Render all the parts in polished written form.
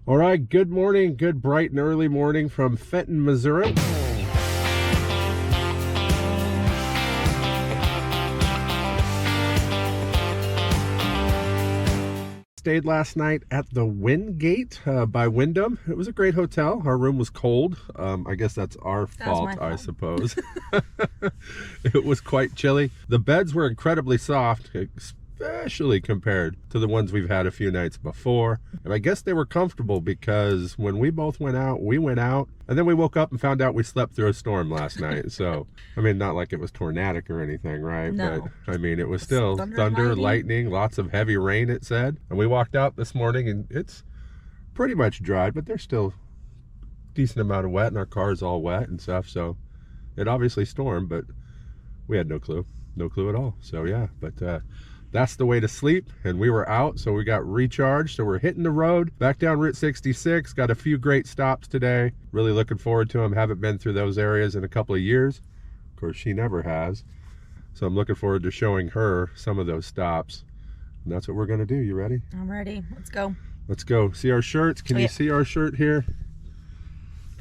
All right, good morning, good bright and early morning from Fenton, Missouri. Stayed last night at the Wingate by Wyndham. It was a great hotel. Our room was cold. I guess that's our fault, I suppose. It was quite chilly. The beds were incredibly soft, especially compared to the ones we've had a few nights before. And I guess they were comfortable because when we both went out, and then we woke up and found out we slept through a storm last night. So, I mean, not like it was tornadic or anything, right? No. But, I mean, it was still thunder, lightning, lots of heavy rain, it said. And we walked out this morning and it's pretty much dried, but there's still a decent amount of wet and our car's all wet and stuff. So it obviously stormed, but we had no clue at all. So yeah, but that's the way to sleep. And we were out, so we got recharged. So we're hitting the road back down Route 66. Got a few great stops today. Really looking forward to them. Haven't been through those areas in a couple of years. Of course, she never has. So I'm looking forward to showing her some of those stops. And that's what we're gonna do. You ready? I'm ready. Let's go. Let's go. See our shirts? Can you see our shirt here?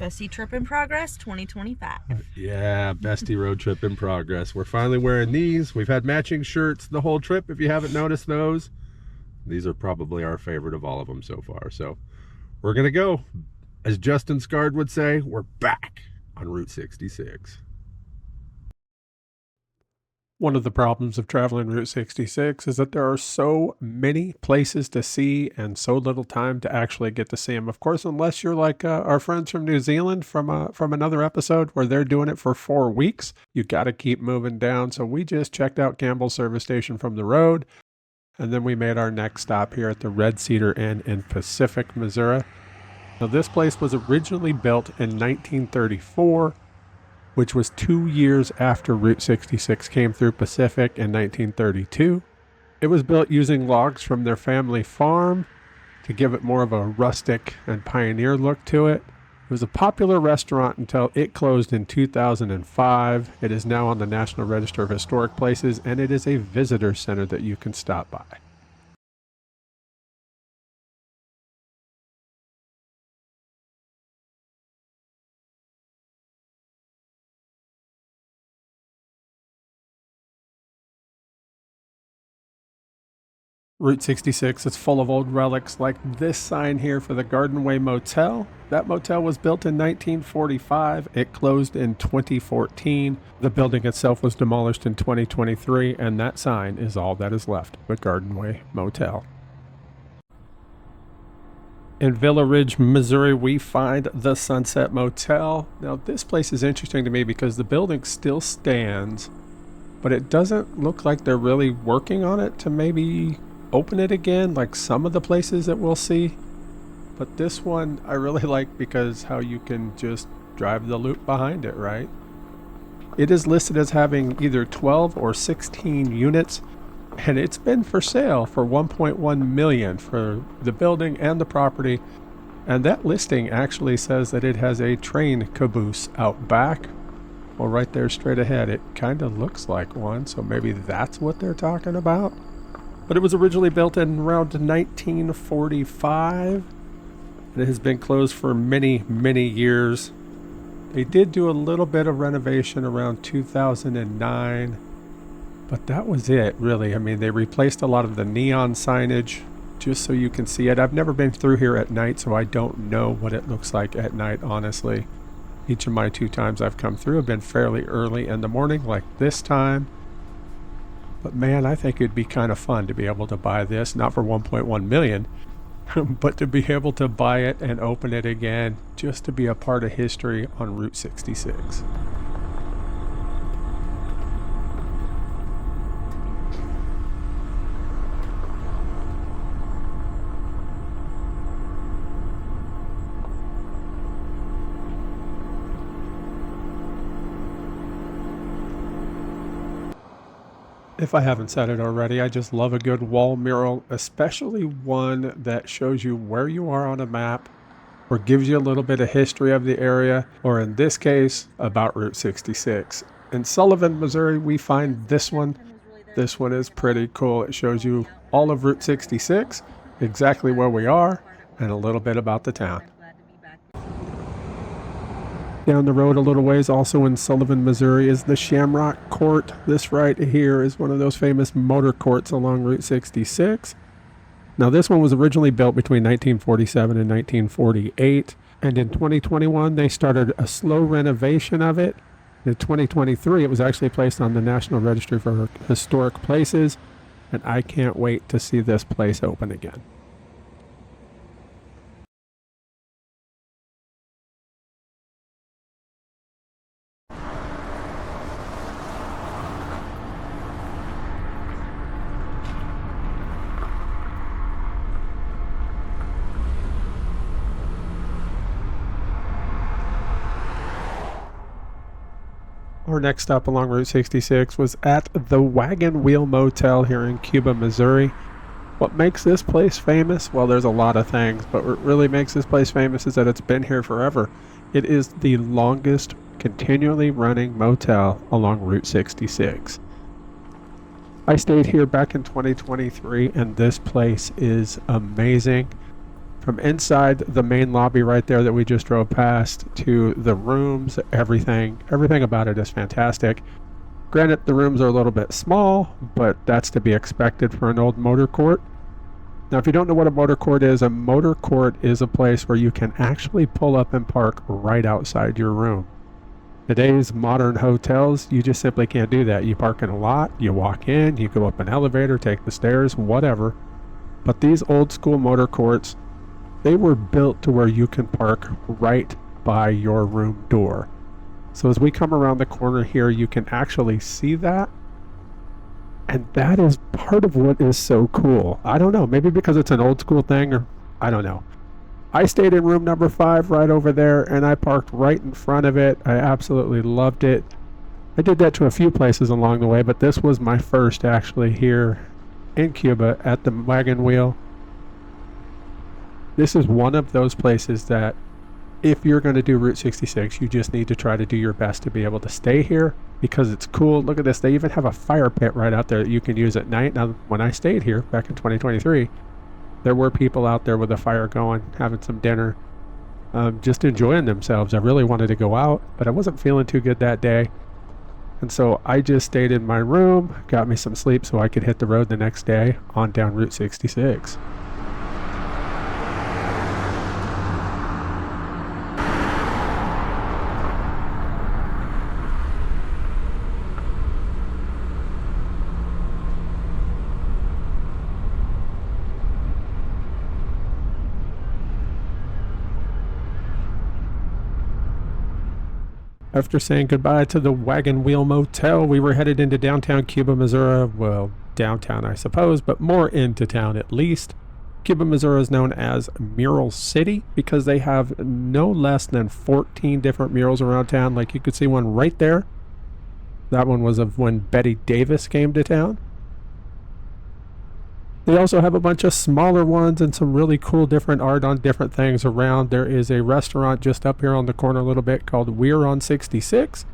Bestie Trip in Progress 2025. Yeah, Bestie Road Trip in Progress. We're finally wearing these. We've had matching shirts the whole trip, if you haven't noticed those. These are probably our favorite of all of them so far. So we're going to go. As Justin Scard would say, we're back on Route 66. One of the problems of traveling Route 66 is that there are so many places to see and so little time to actually get to see them. Of course, unless you're like our friends from New Zealand from another episode where they're doing it for 4 weeks, you got to keep moving down. So we just checked out Campbell's service station from the road, and then we made our next stop here at the Red Cedar Inn in Pacific, Missouri. Now, this place was originally built in 1934, which was 2 years after Route 66 came through Pacific in 1932. It was built using logs from their family farm to give it more of a rustic and pioneer look to it. It was a popular restaurant until it closed in 2005. It is now on the National Register of Historic Places, and it is a visitor center that you can stop by. Route 66 is full of old relics like this sign here for the Garden Way Motel. That motel was built in 1945. It closed in 2014. The building itself was demolished in 2023, and that sign is all that is left of the Garden Way Motel. In Villa Ridge, Missouri, we find the Sunset Motel. Now, this place is interesting to me because the building still stands, but it doesn't look like they're really working on it to maybe open it again like some of the places that we'll see. But this one I really like because how you can just drive the loop behind it, right? It is listed as having either 12 or 16 units, and it's been for sale for $1.1 million for the building and the property. And that listing actually says that it has a train caboose out back. Well, right there straight ahead, it kind of looks like one, so maybe that's what they're talking about. But it was originally built in around 1945. And it has been closed for many, many years. They did do a little bit of renovation around 2009. But that was it, really. I mean, they replaced a lot of the neon signage just so you can see it. I've never been through here at night, so I don't know what it looks like at night, honestly. Each of my 2 times I've come through have been fairly early in the morning, like this time. But man, I think it'd be kind of fun to be able to buy this, not for $1.1 million, but to be able to buy it and open it again, just to be a part of history on Route 66. If I haven't said it already, I just love a good wall mural, especially one that shows you where you are on a map or gives you a little bit of history of the area, or in this case, about Route 66. In Sullivan, Missouri, we find this one. This one is pretty cool. It shows you all of Route 66, exactly where we are, and a little bit about the town. Down the road a little ways, also in Sullivan, Missouri, is the Shamrock Court. This right here is one of those famous motor courts along Route 66. Now, this one was originally built between 1947 and 1948, and in 2021 they started a slow renovation of it. In 2023, it was actually placed on the National Registry for Historic Places, and I can't wait to see this place open again. Our next stop along Route 66 was at the Wagon Wheel Motel here in Cuba, Missouri. What makes this place famous? Well, there's a lot of things, but what really makes this place famous is that it's been here forever. It is the longest continually running motel along Route 66. I stayed here back in 2023, and this place is amazing. From inside the main lobby right there that we just drove past to the rooms, everything about it is fantastic. Granted, the rooms are a little bit small, but that's to be expected for an old motor court. Now, if you don't know what a motor court is a place where you can actually pull up and park right outside your room. Today's modern hotels, you just simply can't do that. You park in a lot, you walk in, you go up an elevator, take the stairs, whatever. But these old school motor courts, they were built to where you can park right by your room door. So as we come around the corner here, you can actually see that. And that is part of what is so cool. I don't know, maybe because it's an old school thing, or I don't know. I stayed in room number 5 right over there, and I parked right in front of it. I absolutely loved it. I did that to a few places along the way, but this was my first actually here in Cuba at the Wagon Wheel. This is one of those places that if you're going to do Route 66, you just need to try to do your best to be able to stay here because it's cool. Look at this. They even have a fire pit right out there that you can use at night. Now, when I stayed here back in 2023, there were people out there with a fire going, having some dinner, just enjoying themselves. I really wanted to go out, but I wasn't feeling too good that day. And so I just stayed in my room, got me some sleep so I could hit the road the next day on down Route 66. After saying goodbye to the Wagon Wheel Motel, we were headed into downtown Cuba, Missouri. Well, downtown, I suppose, but more into town at least. Cuba, Missouri is known as Mural City because they have no less than 14 different murals around town. Like you could see one right there. That one was of when Betty Davis came to town. They also have a bunch of smaller ones and some really cool different art on different things around. There is a restaurant just up here on the corner a little bit called We're on 66.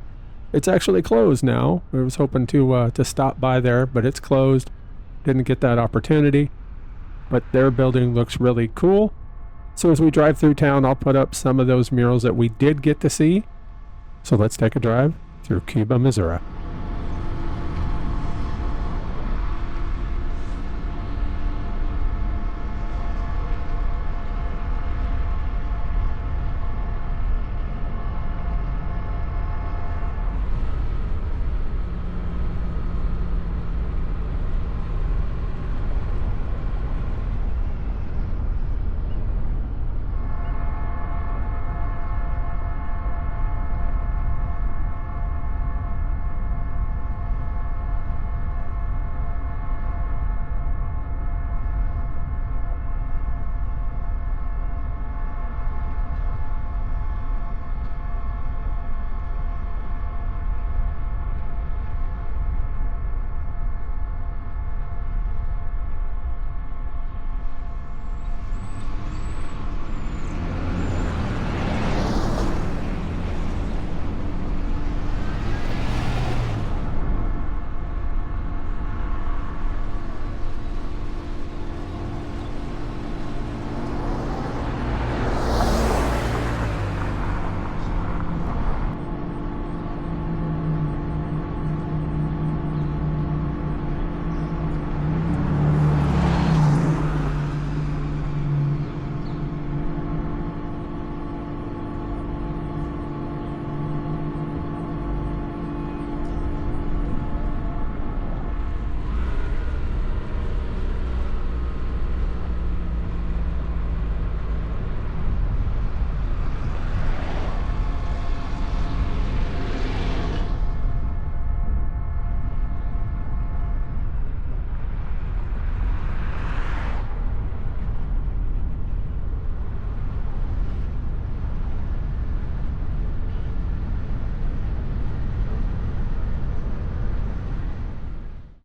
It's actually closed now. I was hoping to stop by there, but it's closed. Didn't get that opportunity. But their building looks really cool. So as we drive through town, I'll put up some of those murals that we did get to see. So let's take a drive through Cuba, Missouri.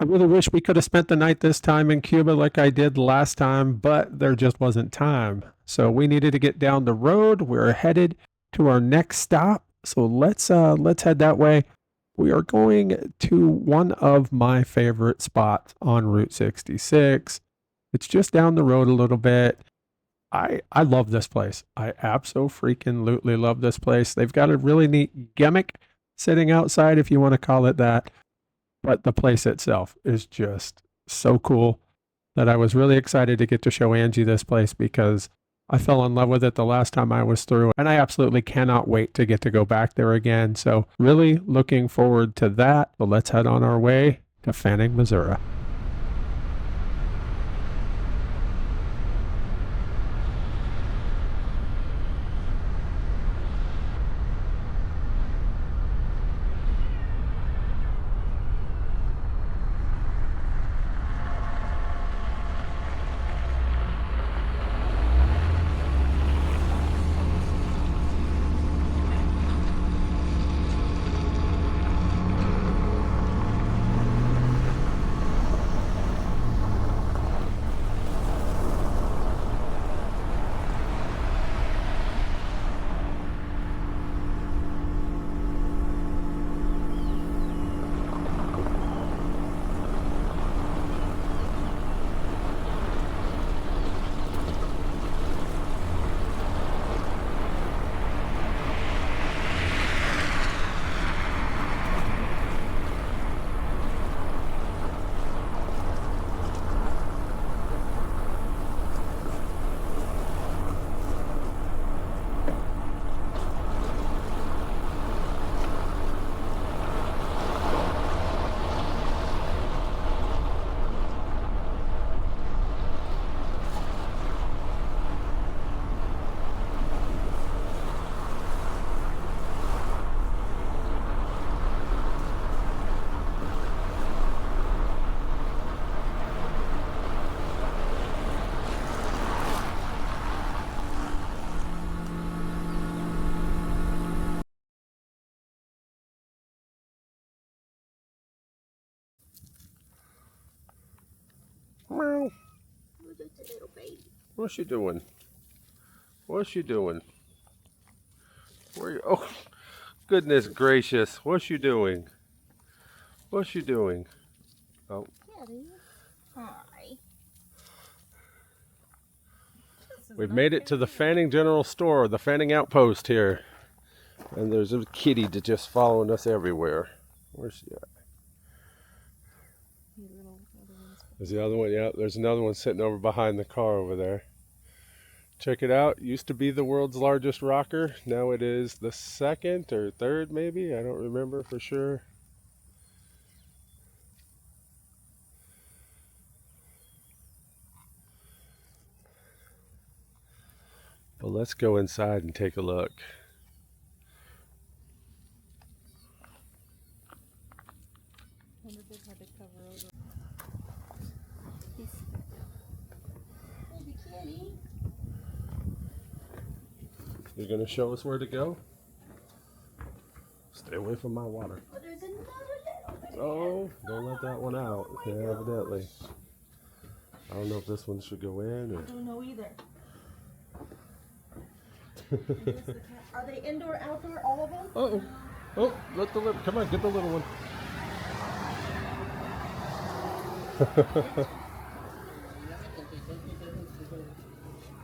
I really wish we could have spent the night this time in Cuba like I did last time, but there just wasn't time. So we needed to get down the road. We're headed to our next stop. So let's head that way. We are going to one of my favorite spots on Route 66. It's just down the road a little bit. I love this place. I absolutely love this place. They've got a really neat gimmick sitting outside, if you want to call it that. But the place itself is just so cool that I was really excited to get to show Angie this place because I fell in love with it the last time I was through. And I absolutely cannot wait to get to go back there again. So, really looking forward to that. But let's head on our way to Fanning, Missouri. Meow. What's she doing? What's she doing? Where you? Oh, goodness gracious! What's she doing? What's she doing? Oh. Hi. We've made it to the Fanning General Store, the Fanning Outpost here. And there's a kitty that's just following us everywhere. Where's she at? There's the other one, yeah. There's another one sitting over behind the car over there. Check it out. Used to be the world's largest rocker. Now it is the second or third, maybe. I don't remember for sure. But let's go inside and take a look. You're gonna show us where to go? Stay away from my water. Oh, don't let that one out. Yeah, evidently. I don't know if this one should go in or. I don't know either. Are they indoor, outdoor, all of them? Uh-oh. Oh, let the little, come on, get the little one.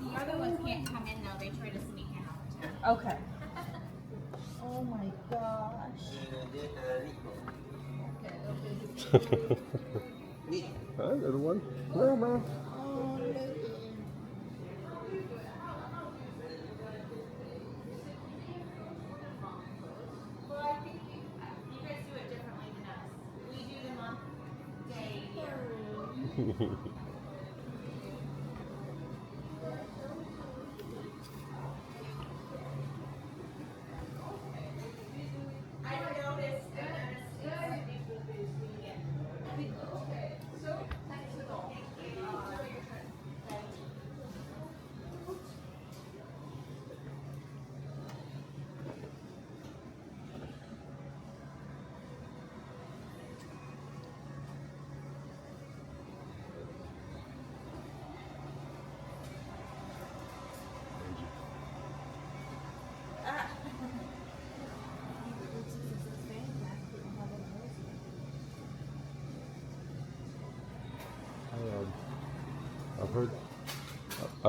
The other ones can't come in though, they try to sneak in all the time. Okay. Oh my gosh. Hi, little one. Mama. Well, I think you guys do it differently than us. We do them on day here.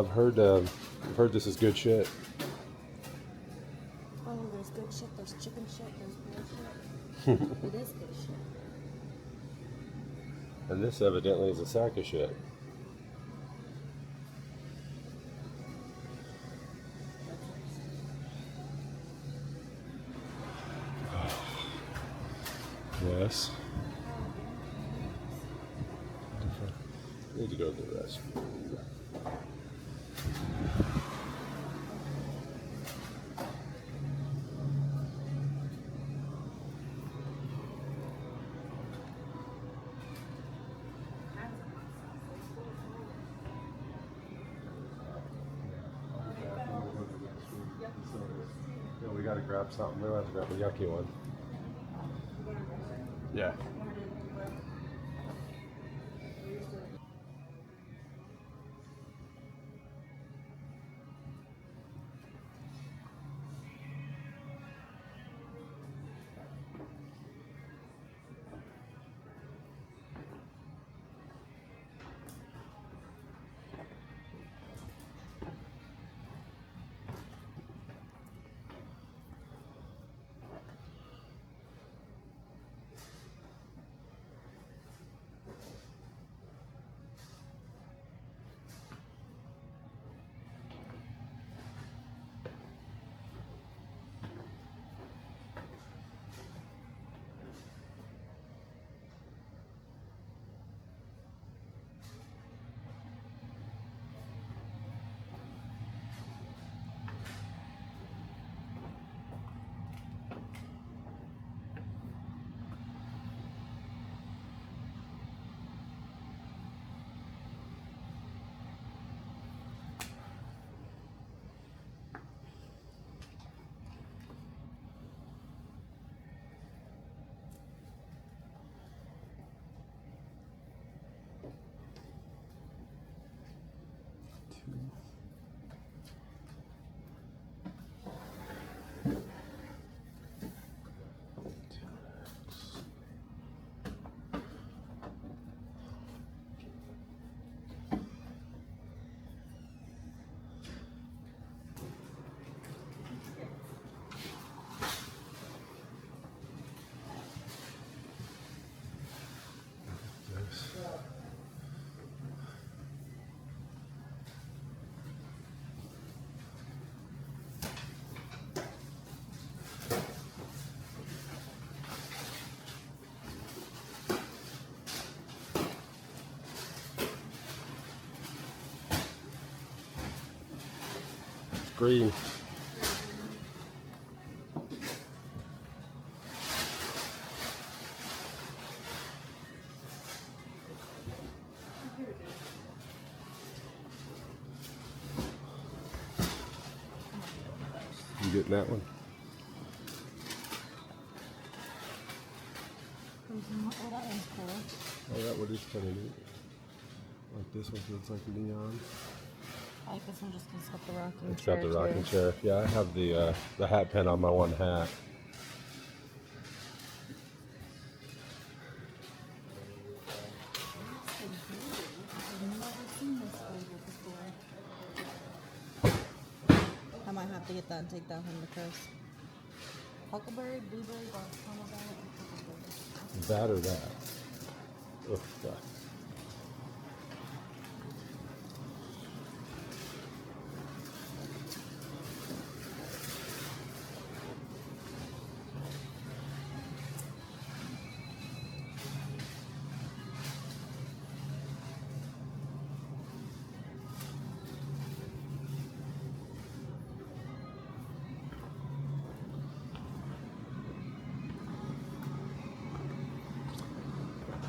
I've heard this is good shit. Oh, there's good shit, there's chicken shit, there's bullshit. It is good shit. And this evidently is a sack of shit. Yes. Need to go to the restroom. Yeah, we gotta grab something. We'll have to grab a yucky one. Yeah. Green. You getting that one? Oh, that one's cool. Oh, that one is kind of neat. Like this one feels like neon. I like this one just because it's got the rocking It's chair. got the rocking chair. Yeah, I have the hat pin on my one hat. I might have to get that and take that home to Chris. Huckleberry, blueberry, pomegranate, and huckleberry. That or that. Oh, God.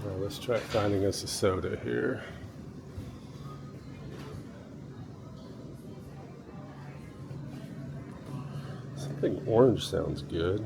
Well, let's try finding us a soda here. Something orange sounds good.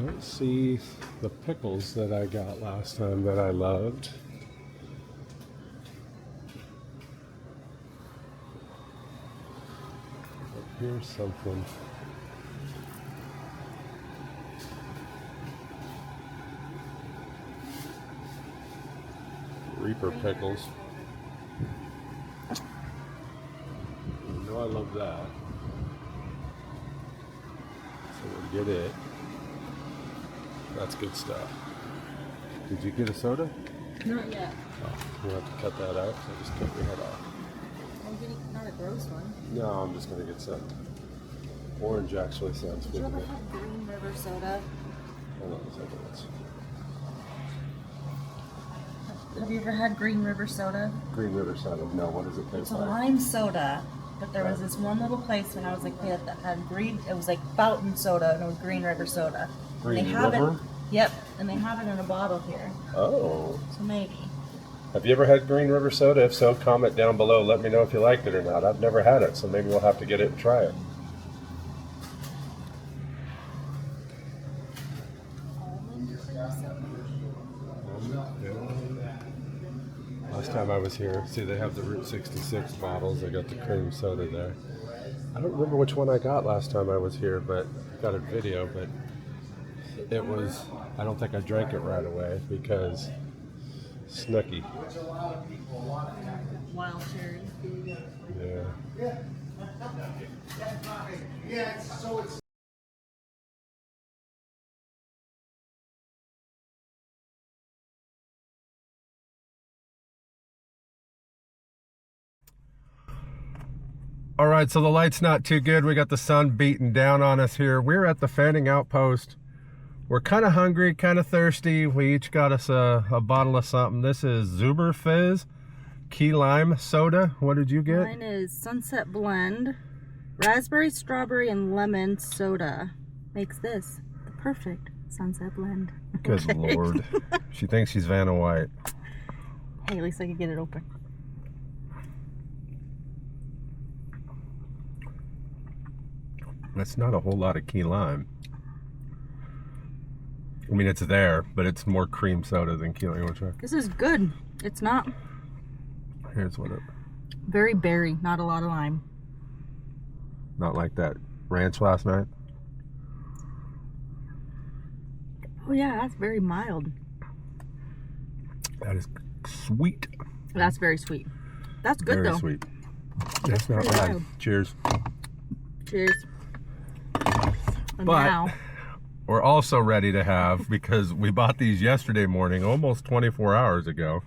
Don't see the pickles that I got last time that I loved. But here's something. Reaper pickles. You know I love that. So we'll get it. That's good stuff. Did you get a soda? Not yet. Oh, you have to cut that out, so I just cut your head off. I'm getting not a gross one. No, I'm just gonna get some. Orange actually sounds Did good you to ever me. have Green River soda? Hold on a second. Have you ever had Green River soda? Green River soda. No, what does it taste It's a like? lime soda, but there was this one little place when I was a kid that had green. It was like fountain soda, and it was Green River soda. Green and they have River? it. Yep, and they have it in a bottle here. Oh. So maybe. Have you ever had Green River soda? If so, comment down below. Let me know if you liked it or not. I've never had it, so maybe we'll have to get it and try it. Last time I was here, see they have the Route 66 bottles. I got the cream soda there. I don't remember which one I got last time I was here, but I got a video, but it was, I don't think I drank it right away because Snooky. Wild cherry. Yeah. All right, so the light's not too good. We got the sun beating down on us here. We're at the Fanning Outpost. We're kind of hungry, kind of thirsty. We each got us a bottle of something. This is Zuber Fizz Key Lime Soda. What did you get? Mine is Sunset Blend, raspberry, strawberry, and lemon soda. Makes this the perfect sunset blend. Good Lord. She thinks she's Vanna White. Hey, at least I could get it open. That's not a whole lot of key lime. I mean, it's there, but it's more cream soda than key lime. You want to try? This is good. It's not Here's what it. very berry, not a lot of lime. Not like that ranch last night. Oh yeah, that's very mild. That is sweet. That's very sweet. That's good Very though. sweet. That's not pretty bad. mild. Cheers. Cheers. And But now, we're also ready to have, because we bought these yesterday morning, almost 24 hours ago.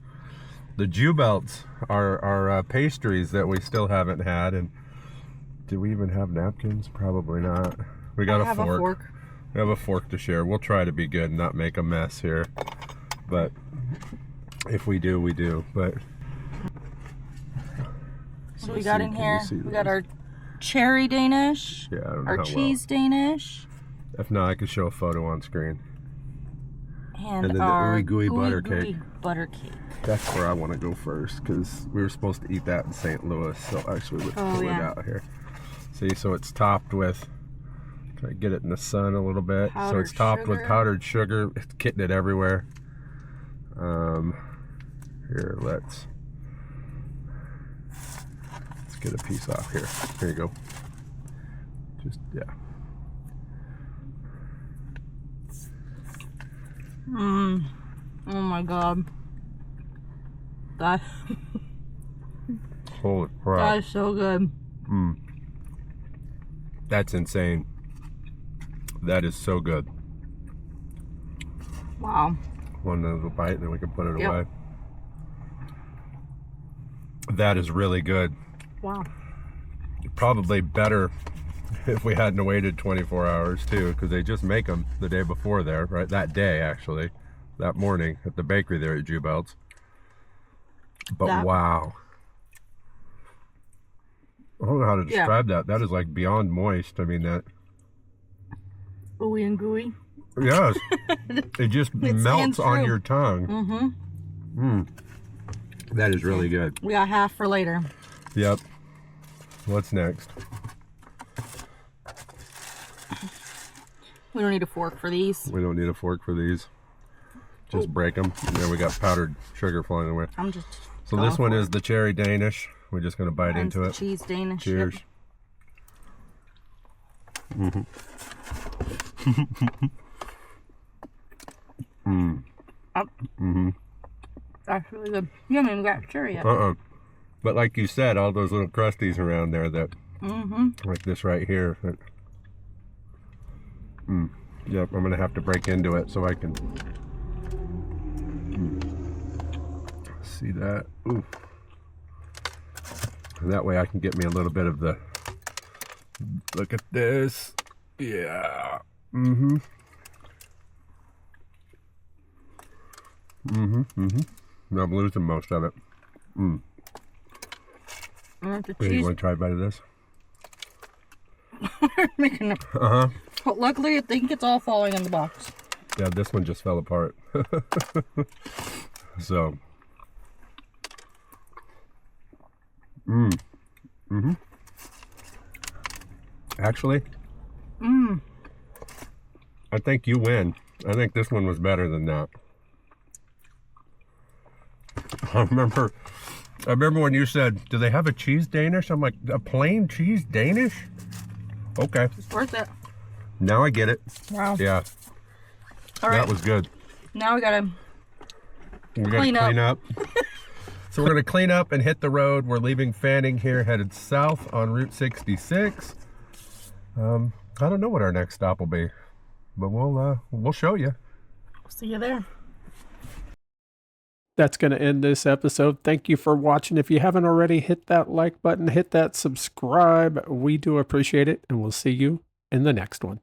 The Jubelts are pastries that we still haven't had. And do we even have napkins? Probably not. We got I have a fork. We have a fork to share. We'll try to be good and not make a mess here. But if we do, we do. But What do we got in here? We got our cherry Danish, yeah, I don't know our how cheese Danish, well. If not, I could show a photo on screen. and then the our ooey gooey butter gooey cake. butter cake. That's where I want to go first, because we were supposed to eat that in St. Louis. So actually, let's pull it out here. See, so it's topped with. Try to get it in the sun a little bit. So Powdered it's topped with sugar. powdered sugar. It's getting it everywhere. Here, let's get a piece off here. Here you go. Just, yeah. Oh my god. That, Holy that crap. is so good. That's insane. That is so good. Wow. One little bite, and then we can put it Yep. away. That is really good. Wow. Probably better if we hadn't waited 24 hours too, because they just make them the day before there, right? That day, actually. That morning at the bakery there at Jubelt's. But wow. I don't know how to describe that. That is like beyond moist. I mean, that. Ooey and gooey. Yes. It just melts stands on true. your tongue. That is really good. We got half for later. Yep. What's next? We don't need a fork for these. We don't need a fork for these. Just break them. And then we got powdered sugar flying away. I'm just. So this one is the cherry Danish. We're just going to bite Mine's into the it. cheese Danish. Cheers. Yep. That's really good. You haven't even got cherry yet. But like you said, all those little crusties around there that, like this right here. That, yep, I'm going to have to break into it so I can see that. Ooh. And that way I can get me a little bit of the, look at this. Yeah. I'm losing most of it. And the Hey, you cheese. want to try a bite of this? Making it. But luckily, I think it's all falling in the box. Yeah, this one just fell apart. So. Actually. I think you win. I think this one was better than that. I remember when you said, do they have a cheese Danish? I'm like, a plain cheese Danish? Okay. It's worth it. Now I get it. Wow. Yeah. All right. That was good. Now we gotta We're gonna clean up. So we're gonna clean up and hit the road. We're leaving Fanning here, headed south on Route 66. I don't know what our next stop will be, but we'll show you. see you there. That's going to end this episode. Thank you for watching. If you haven't already, hit that like button, hit that subscribe. We do appreciate it, and we'll see you in the next one.